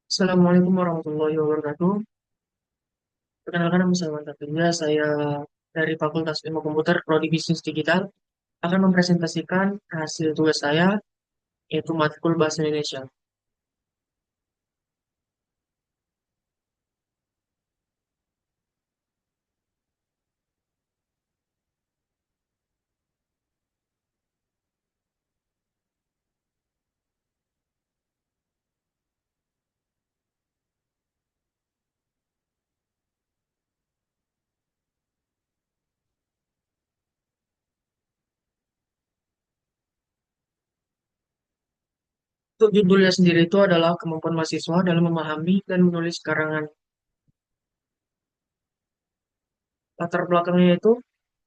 Assalamualaikum warahmatullahi wabarakatuh. Perkenalkan nama saya Manta Pria. Saya dari Fakultas Ilmu Komputer Prodi Bisnis Digital akan mempresentasikan hasil tugas saya yaitu matkul Bahasa Indonesia. Untuk judulnya sendiri itu adalah kemampuan mahasiswa dalam memahami dan menulis karangan. Latar belakangnya itu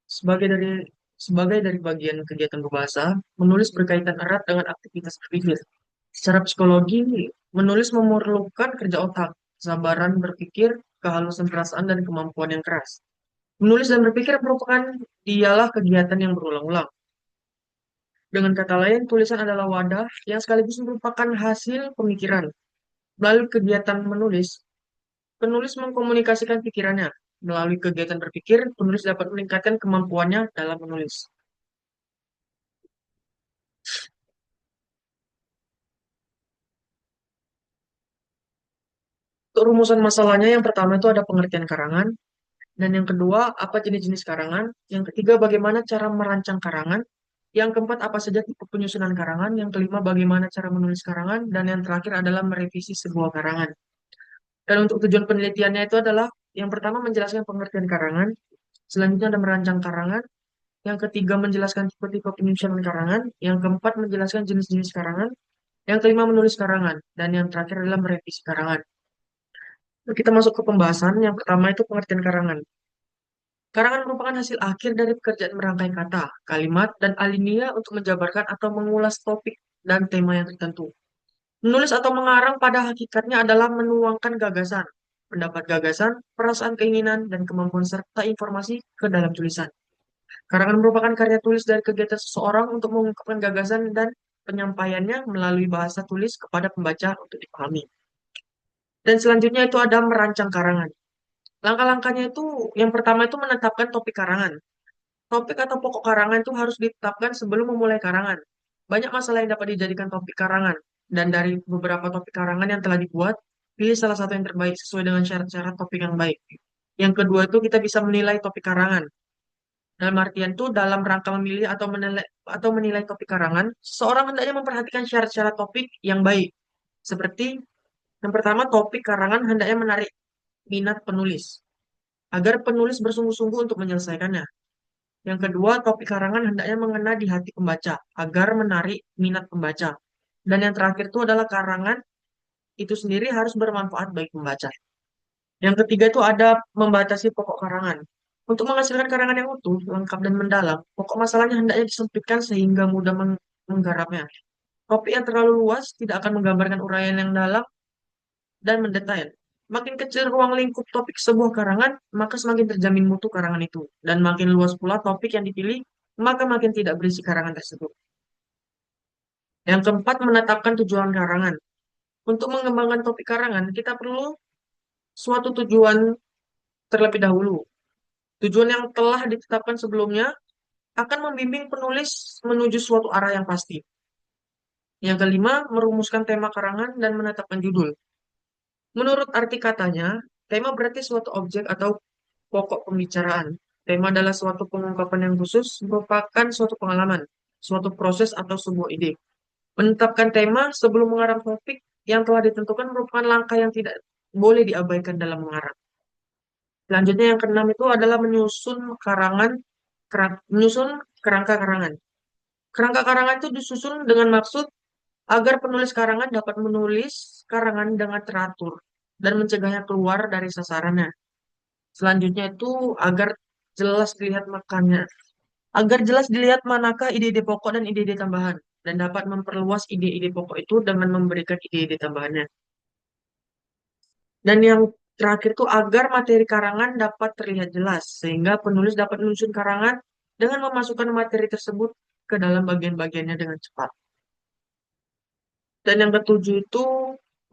sebagai dari sebagai dari bagian kegiatan berbahasa, menulis berkaitan erat dengan aktivitas berpikir. Secara psikologi, menulis memerlukan kerja otak, kesabaran berpikir, kehalusan perasaan, dan kemampuan yang keras. Menulis dan berpikir merupakan dialah kegiatan yang berulang-ulang. Dengan kata lain, tulisan adalah wadah yang sekaligus merupakan hasil pemikiran. Melalui kegiatan menulis, penulis mengkomunikasikan pikirannya. Melalui kegiatan berpikir, penulis dapat meningkatkan kemampuannya dalam menulis. Untuk rumusan masalahnya, yang pertama itu ada pengertian karangan, dan yang kedua, apa jenis-jenis karangan, yang ketiga, bagaimana cara merancang karangan, yang keempat, apa saja tipe penyusunan karangan, yang kelima, bagaimana cara menulis karangan, dan yang terakhir adalah merevisi sebuah karangan. Dan untuk tujuan penelitiannya itu adalah yang pertama menjelaskan pengertian karangan, selanjutnya ada merancang karangan, yang ketiga menjelaskan tipe-tipe penyusunan karangan, yang keempat menjelaskan jenis-jenis karangan, yang kelima menulis karangan, dan yang terakhir adalah merevisi karangan. Nah, kita masuk ke pembahasan. Yang pertama itu pengertian karangan. Karangan merupakan hasil akhir dari pekerjaan merangkai kata, kalimat, dan alinea untuk menjabarkan atau mengulas topik dan tema yang tertentu. Menulis atau mengarang pada hakikatnya adalah menuangkan gagasan, pendapat gagasan, perasaan keinginan, dan kemampuan serta informasi ke dalam tulisan. Karangan merupakan karya tulis dari kegiatan seseorang untuk mengungkapkan gagasan dan penyampaiannya melalui bahasa tulis kepada pembaca untuk dipahami. Dan selanjutnya itu ada merancang karangan. Langkah-langkahnya itu yang pertama itu menetapkan topik karangan. Topik atau pokok karangan itu harus ditetapkan sebelum memulai karangan. Banyak masalah yang dapat dijadikan topik karangan. Dan dari beberapa topik karangan yang telah dibuat, pilih salah satu yang terbaik sesuai dengan syarat-syarat topik yang baik. Yang kedua itu kita bisa menilai topik karangan. Dalam artian itu dalam rangka memilih atau menilai topik karangan, seorang hendaknya memperhatikan syarat-syarat topik yang baik. Seperti yang pertama, topik karangan hendaknya menarik minat penulis agar penulis bersungguh-sungguh untuk menyelesaikannya. Yang kedua, topik karangan hendaknya mengena di hati pembaca agar menarik minat pembaca. Dan yang terakhir itu adalah karangan itu sendiri harus bermanfaat bagi pembaca. Yang ketiga itu ada membatasi pokok karangan. Untuk menghasilkan karangan yang utuh, lengkap dan mendalam, pokok masalahnya hendaknya disempitkan sehingga mudah menggarapnya. Topik yang terlalu luas tidak akan menggambarkan uraian yang dalam dan mendetail. Makin kecil ruang lingkup topik sebuah karangan, maka semakin terjamin mutu karangan itu. Dan makin luas pula topik yang dipilih, maka makin tidak berisi karangan tersebut. Yang keempat, menetapkan tujuan karangan. Untuk mengembangkan topik karangan, kita perlu suatu tujuan terlebih dahulu. Tujuan yang telah ditetapkan sebelumnya akan membimbing penulis menuju suatu arah yang pasti. Yang kelima, merumuskan tema karangan dan menetapkan judul. Menurut arti katanya, tema berarti suatu objek atau pokok pembicaraan. Tema adalah suatu pengungkapan yang khusus, merupakan suatu pengalaman, suatu proses atau sebuah ide. Menetapkan tema sebelum mengarang topik yang telah ditentukan merupakan langkah yang tidak boleh diabaikan dalam mengarang. Selanjutnya yang keenam itu adalah menyusun kerangka karangan. Kerangka karangan itu disusun dengan maksud agar penulis karangan dapat menulis karangan dengan teratur dan mencegahnya keluar dari sasarannya. Selanjutnya itu jelas dilihat makannya, agar jelas dilihat manakah ide-ide pokok dan ide-ide tambahan, dan dapat memperluas ide-ide pokok itu dengan memberikan ide-ide tambahannya. Dan yang terakhir itu agar materi karangan dapat terlihat jelas, sehingga penulis dapat menyusun karangan dengan memasukkan materi tersebut ke dalam bagian-bagiannya dengan cepat. Dan yang ketujuh itu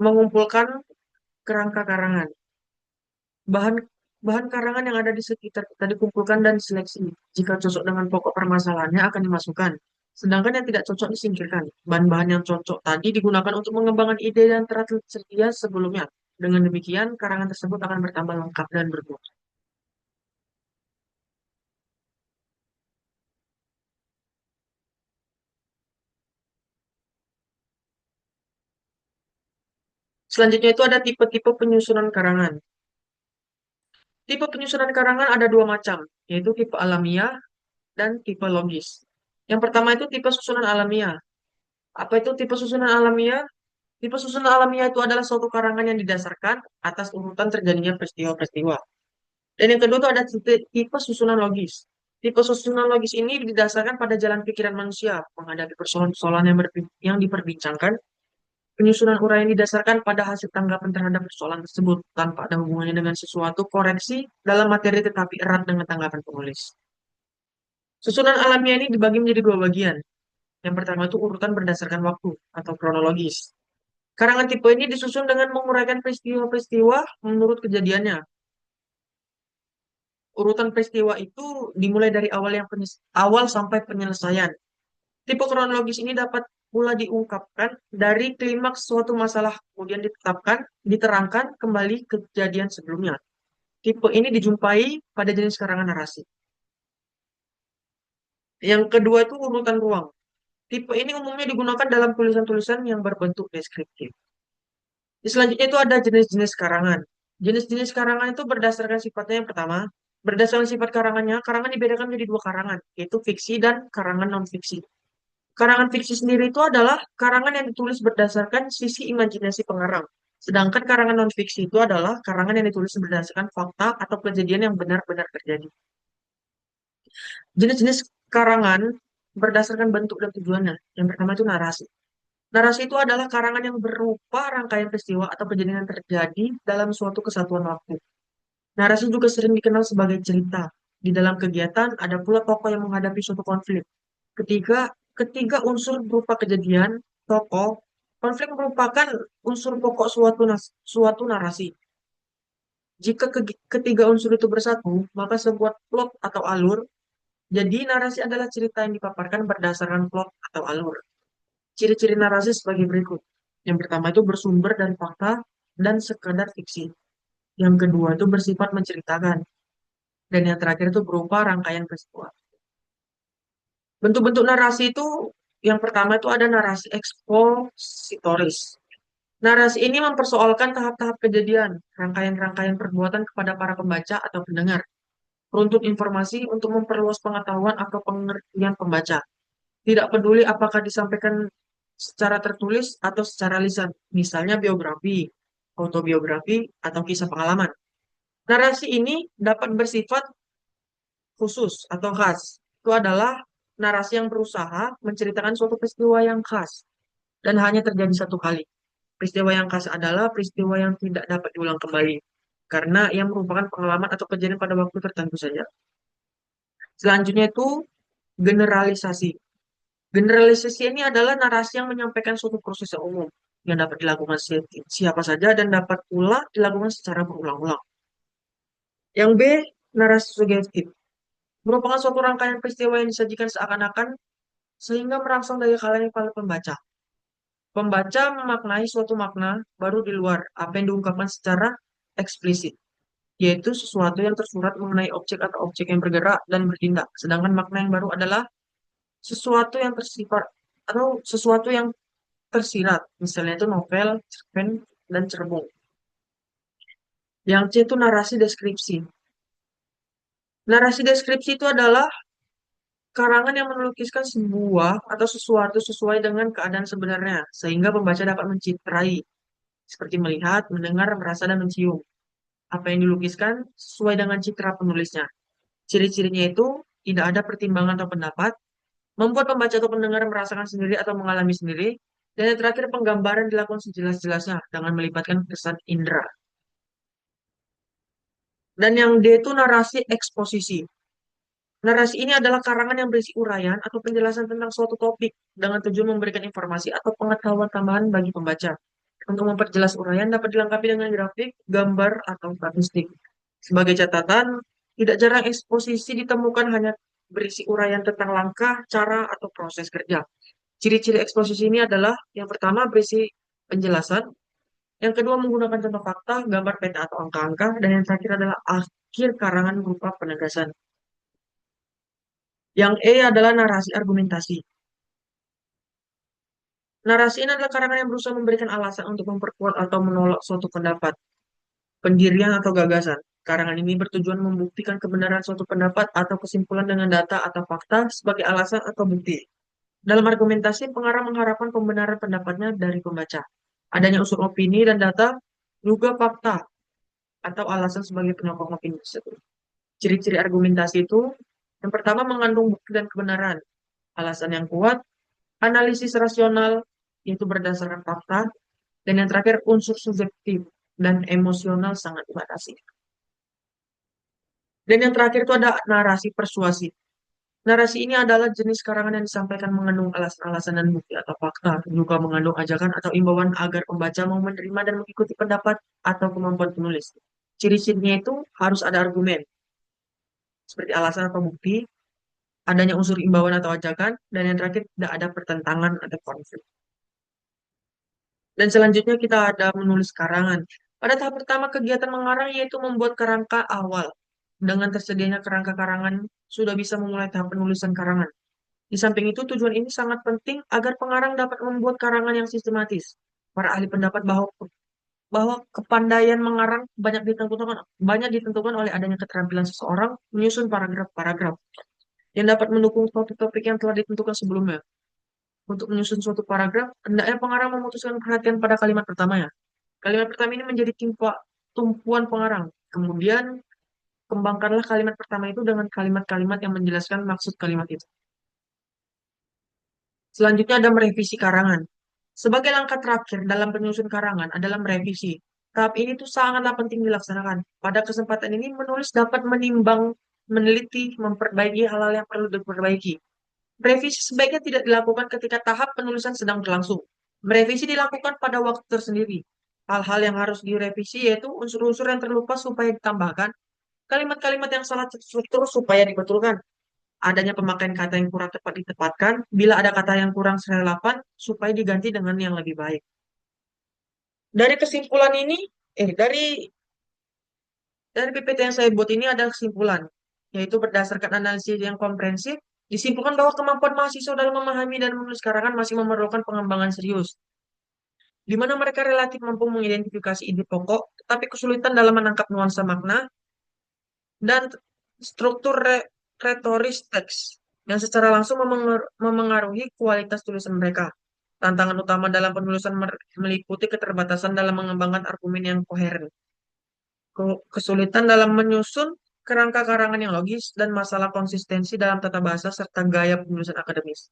mengumpulkan kerangka karangan. Bahan bahan karangan yang ada di sekitar kita dikumpulkan dan diseleksi. Jika cocok dengan pokok permasalahannya akan dimasukkan. Sedangkan yang tidak cocok disingkirkan. Bahan-bahan yang cocok tadi digunakan untuk mengembangkan ide yang telah tersedia sebelumnya. Dengan demikian, karangan tersebut akan bertambah lengkap dan bermutu. Selanjutnya itu ada tipe-tipe penyusunan karangan. Tipe penyusunan karangan ada dua macam, yaitu tipe alamiah dan tipe logis. Yang pertama itu tipe susunan alamiah. Apa itu tipe susunan alamiah? Tipe susunan alamiah itu adalah suatu karangan yang didasarkan atas urutan terjadinya peristiwa-peristiwa. Dan yang kedua itu ada tipe susunan logis. Tipe susunan logis ini didasarkan pada jalan pikiran manusia menghadapi persoalan-persoalan yang diperbincangkan. Penyusunan uraian didasarkan pada hasil tanggapan terhadap persoalan tersebut tanpa ada hubungannya dengan sesuatu koreksi dalam materi tetapi erat dengan tanggapan penulis. Susunan alamiah ini dibagi menjadi dua bagian. Yang pertama itu urutan berdasarkan waktu atau kronologis. Karangan tipe ini disusun dengan menguraikan peristiwa-peristiwa menurut kejadiannya. Urutan peristiwa itu dimulai dari awal sampai penyelesaian. Tipe kronologis ini dapat pula diungkapkan dari klimaks suatu masalah, kemudian ditetapkan, diterangkan kembali kejadian sebelumnya. Tipe ini dijumpai pada jenis karangan narasi. Yang kedua itu urutan ruang. Tipe ini umumnya digunakan dalam tulisan-tulisan yang berbentuk deskriptif. Selanjutnya itu ada jenis-jenis karangan. Jenis-jenis karangan itu berdasarkan sifatnya yang pertama. Berdasarkan sifat karangannya, karangan dibedakan menjadi dua karangan, yaitu fiksi dan karangan non-fiksi. Karangan fiksi sendiri itu adalah karangan yang ditulis berdasarkan sisi imajinasi pengarang. Sedangkan karangan non-fiksi itu adalah karangan yang ditulis berdasarkan fakta atau kejadian yang benar-benar terjadi. Jenis-jenis karangan berdasarkan bentuk dan tujuannya. Yang pertama itu narasi. Narasi itu adalah karangan yang berupa rangkaian peristiwa atau kejadian yang terjadi dalam suatu kesatuan waktu. Narasi juga sering dikenal sebagai cerita. Di dalam kegiatan ada pula tokoh yang menghadapi suatu konflik. Ketiga unsur berupa kejadian, tokoh, konflik merupakan unsur pokok suatu narasi. Jika ketiga unsur itu bersatu, maka sebuah plot atau alur. Jadi narasi adalah cerita yang dipaparkan berdasarkan plot atau alur. Ciri-ciri narasi sebagai berikut. Yang pertama itu bersumber dari fakta dan sekadar fiksi. Yang kedua itu bersifat menceritakan. Dan yang terakhir itu berupa rangkaian peristiwa. Bentuk-bentuk narasi itu yang pertama itu ada narasi ekspositoris. Narasi ini mempersoalkan tahap-tahap kejadian, rangkaian-rangkaian perbuatan kepada para pembaca atau pendengar. Peruntut informasi untuk memperluas pengetahuan atau pengertian pembaca. Tidak peduli apakah disampaikan secara tertulis atau secara lisan, misalnya biografi, autobiografi, atau kisah pengalaman. Narasi ini dapat bersifat khusus atau khas. Itu adalah narasi yang berusaha menceritakan suatu peristiwa yang khas dan hanya terjadi satu kali. Peristiwa yang khas adalah peristiwa yang tidak dapat diulang kembali karena yang merupakan pengalaman atau kejadian pada waktu tertentu saja. Selanjutnya itu generalisasi. Generalisasi ini adalah narasi yang menyampaikan suatu proses yang umum yang dapat dilakukan siapa saja dan dapat pula dilakukan secara berulang-ulang. Yang B, narasi sugestif. Merupakan suatu rangkaian peristiwa yang disajikan seakan-akan sehingga merangsang daya kalangan para pembaca. Pembaca memaknai suatu makna baru di luar apa yang diungkapkan secara eksplisit, yaitu sesuatu yang tersurat mengenai objek atau objek yang bergerak dan bertindak. Sedangkan makna yang baru adalah sesuatu yang tersifat atau sesuatu yang tersirat, misalnya itu novel, cerpen, dan cerbung. Yang C itu narasi deskripsi. Narasi deskripsi itu adalah karangan yang melukiskan sebuah atau sesuatu sesuai dengan keadaan sebenarnya, sehingga pembaca dapat mencitrai, seperti melihat, mendengar, merasa, dan mencium. Apa yang dilukiskan sesuai dengan citra penulisnya. Ciri-cirinya itu tidak ada pertimbangan atau pendapat, membuat pembaca atau pendengar merasakan sendiri atau mengalami sendiri, dan yang terakhir penggambaran dilakukan sejelas-jelasnya dengan melibatkan kesan indera. Dan yang D itu narasi eksposisi. Narasi ini adalah karangan yang berisi uraian atau penjelasan tentang suatu topik dengan tujuan memberikan informasi atau pengetahuan tambahan bagi pembaca. Untuk memperjelas uraian dapat dilengkapi dengan grafik, gambar, atau statistik. Sebagai catatan, tidak jarang eksposisi ditemukan hanya berisi uraian tentang langkah, cara, atau proses kerja. Ciri-ciri eksposisi ini adalah yang pertama berisi penjelasan, yang kedua menggunakan contoh fakta, gambar peta atau angka-angka, dan yang terakhir adalah akhir karangan berupa penegasan. Yang E adalah narasi argumentasi. Narasi ini adalah karangan yang berusaha memberikan alasan untuk memperkuat atau menolak suatu pendapat, pendirian atau gagasan. Karangan ini bertujuan membuktikan kebenaran suatu pendapat atau kesimpulan dengan data atau fakta sebagai alasan atau bukti. Dalam argumentasi, pengarang mengharapkan pembenaran pendapatnya dari pembaca. Adanya unsur opini dan data, juga fakta atau alasan sebagai penyokong opini tersebut. Ciri-ciri argumentasi itu, yang pertama mengandung bukti dan kebenaran, alasan yang kuat, analisis rasional, yaitu berdasarkan fakta, dan yang terakhir unsur subjektif dan emosional sangat dibatasi. Dan yang terakhir itu ada narasi persuasi. Narasi ini adalah jenis karangan yang disampaikan mengandung alasan-alasan dan bukti atau fakta, juga mengandung ajakan atau imbauan agar pembaca mau menerima dan mengikuti pendapat atau kemampuan penulis. Ciri-cirinya itu harus ada argumen, seperti alasan atau bukti, adanya unsur imbauan atau ajakan, dan yang terakhir tidak ada pertentangan atau konflik. Dan selanjutnya kita ada menulis karangan. Pada tahap pertama kegiatan mengarang yaitu membuat kerangka awal. Dengan tersedianya kerangka karangan, sudah bisa memulai tahap penulisan karangan. Di samping itu, tujuan ini sangat penting agar pengarang dapat membuat karangan yang sistematis. Para ahli pendapat bahwa kepandaian mengarang banyak ditentukan oleh adanya keterampilan seseorang menyusun paragraf-paragraf yang dapat mendukung topik-topik yang telah ditentukan sebelumnya. Untuk menyusun suatu paragraf, hendaknya pengarang memutuskan perhatian pada kalimat pertamanya. Kalimat pertama ini menjadi tumpuan pengarang. Kemudian, kembangkanlah kalimat pertama itu dengan kalimat-kalimat yang menjelaskan maksud kalimat itu. Selanjutnya ada merevisi karangan. Sebagai langkah terakhir dalam penyusun karangan adalah merevisi. Tahap ini tuh sangatlah penting dilaksanakan. Pada kesempatan ini, menulis dapat menimbang, meneliti, memperbaiki hal-hal yang perlu diperbaiki. Revisi sebaiknya tidak dilakukan ketika tahap penulisan sedang berlangsung. Merevisi dilakukan pada waktu tersendiri. Hal-hal yang harus direvisi yaitu unsur-unsur yang terlupa supaya ditambahkan, kalimat-kalimat yang salah struktur supaya dibetulkan, adanya pemakaian kata yang kurang tepat ditempatkan, bila ada kata yang kurang relevan supaya diganti dengan yang lebih baik. Dari kesimpulan ini, dari PPT yang saya buat ini adalah kesimpulan, yaitu berdasarkan analisis yang komprehensif, disimpulkan bahwa kemampuan mahasiswa dalam memahami dan menulis karangan masih memerlukan pengembangan serius, di mana mereka relatif mampu mengidentifikasi ide pokok, tetapi kesulitan dalam menangkap nuansa makna dan struktur retoris teks yang secara langsung memengaruhi kualitas tulisan mereka. Tantangan utama dalam penulisan meliputi keterbatasan dalam mengembangkan argumen yang koheren, kesulitan dalam menyusun kerangka karangan yang logis, dan masalah konsistensi dalam tata bahasa serta gaya penulisan akademis.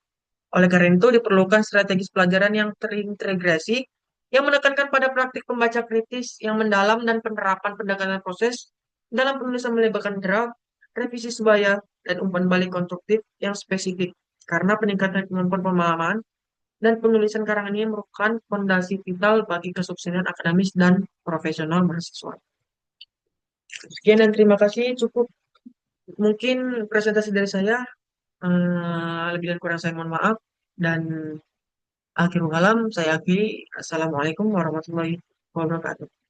Oleh karena itu, diperlukan strategis pelajaran yang terintegrasi yang menekankan pada praktik pembaca kritis yang mendalam dan penerapan pendekatan proses dalam penulisan melibatkan draft, revisi sebaya, dan umpan balik konstruktif yang spesifik. Karena peningkatan kemampuan pemahaman dan penulisan karangan ini merupakan fondasi vital bagi kesuksesan akademis dan profesional mahasiswa. Sekian dan terima kasih. Cukup mungkin presentasi dari saya. Lebih dan kurang saya mohon maaf. Dan akhirul kalam saya akhiri. Assalamualaikum warahmatullahi wabarakatuh.